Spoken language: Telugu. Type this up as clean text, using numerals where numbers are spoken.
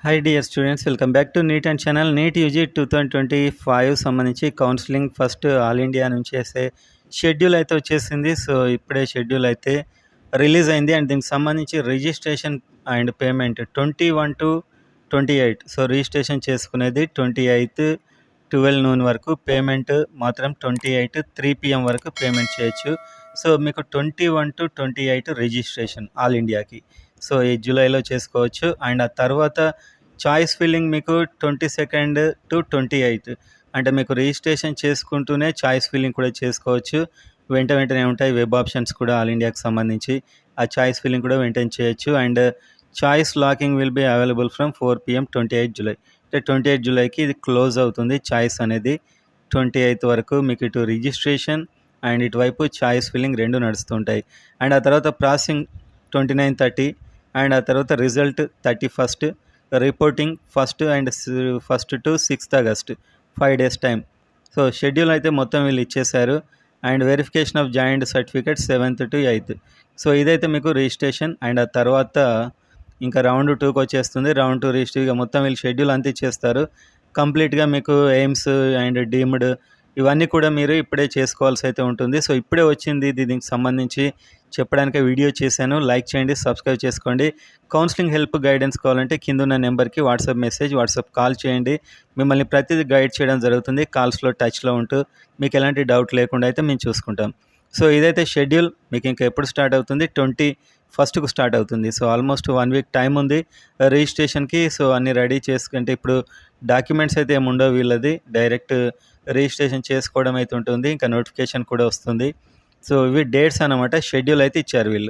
Hi dear students, welcome back to NEET and channel. NEET UG 2025 సంబంధించి కౌన్సిలింగ్ ఫస్ట్ ఆల్ ఇండియా నుంచి వేసే షెడ్యూల్ అయితే వచ్చేసింది. సో ఇప్పుడే షెడ్యూల్ అయితే రిలీజ్ అయింది అండ్ దీనికి సంబంధించి registration and payment 21 to 28. So registration చేసుకునేది 28 12 noon వరకు, పేమెంట్ మాత్రం 28 3 PM వరకు పేమెంట్ చేయొచ్చు. సో మీకు 21 to 28 రిజిస్ట్రేషన్ ఆల్ ఇండియాకి. సో ఈ జూలైలో చేసుకోవచ్చు. అండ్ ఆ తర్వాత చాయిస్ ఫిల్లింగ్ మీకు 22 to 28, అంటే మీకు రిజిస్ట్రేషన్ చేసుకుంటూనే చాయిస్ ఫిల్లింగ్ కూడా చేసుకోవచ్చు. వెంటనే ఉంటాయి వెబ్ ఆప్షన్స్ కూడా ఆల్ ఇండియాకి సంబంధించి. ఆ చాయిస్ ఫిల్లింగ్ కూడా వెంటనే చేయొచ్చు. And choice locking will be available from 4 PM 28 July. అంటే 28 జూలైకి ఇది క్లోజ్ అవుతుంది. చాయిస్ అనేది 28 వరకు మీకు ఇటు రిజిస్ట్రేషన్ అండ్ ఇటువైపు చాయిస్ ఫిల్లింగ్ రెండు నడుస్తుంటాయి. అండ్ ఆ తర్వాత ప్రాసెసింగ్ 29, 30 అండ్ ఆ తర్వాత result 31st, reporting 1st to 6th August, 5 days time. So schedule అయితే మొత్తం వీళ్ళు ఇచ్చేశారు. And verification of joint certificate 7th to 8th. So ఇదైతే మీకు రిజిస్ట్రేషన్. అండ్ ఆ తర్వాత ఇంకా రౌండ్ 2కి వచ్చేస్తుంది. రౌండ్ 2 రిజిస్ట్రీగా మొత్తం వీళ్ళు షెడ్యూల్ అంతా ఇచ్చేస్తారు. కంప్లీట్గా మీకు ఎయిమ్స్ అండ్ డీమ్డ్ ఇవన్నీ కూడా మీరు ఇప్పుడే చేసుకోవాల్సి అయితే ఉంటుంది. సో ఇప్పుడే వచ్చింది దీనికి సంబంధించి చెప్పడానికి వీడియో చేశాను. లైక్ చేయండి, సబ్స్క్రైబ్ చేసుకోండి. కౌన్సిలింగ్ హెల్ప్ గైడెన్స్ కావాలంటే కింద ఉన్న నెంబర్కి వాట్సాప్ కాల్ చేయండి. మిమ్మల్ని ప్రతిదీ గైడ్ చేయడం జరుగుతుంది. కాల్స్లో టచ్లో ఉంటూ మీకు ఎలాంటి డౌట్ లేకుండా అయితే మేము చూసుకుంటాం. సో ఇదైతే షెడ్యూల్ మీకు ఇంకా ఎప్పుడు స్టార్ట్ అవుతుంది, 21st స్టార్ట్ అవుతుంది. సో ఆల్మోస్ట్ 1 week టైం ఉంది రిజిస్ట్రేషన్కి. సో అన్నీ రెడీ చేసుకుంటే ఇప్పుడు డాక్యుమెంట్స్ అయితే ఏమి ఉండవు వీళ్ళది, డైరెక్ట్ రిజిస్ట్రేషన్ చేసుకోవడం అయితే ఉంటుంది. ఇంకా నోటిఫికేషన్ కూడా వస్తుంది. సో ఇవి డేట్స్ అన్నమాట, షెడ్యూల్ అయితే ఇచ్చారు వీళ్ళు.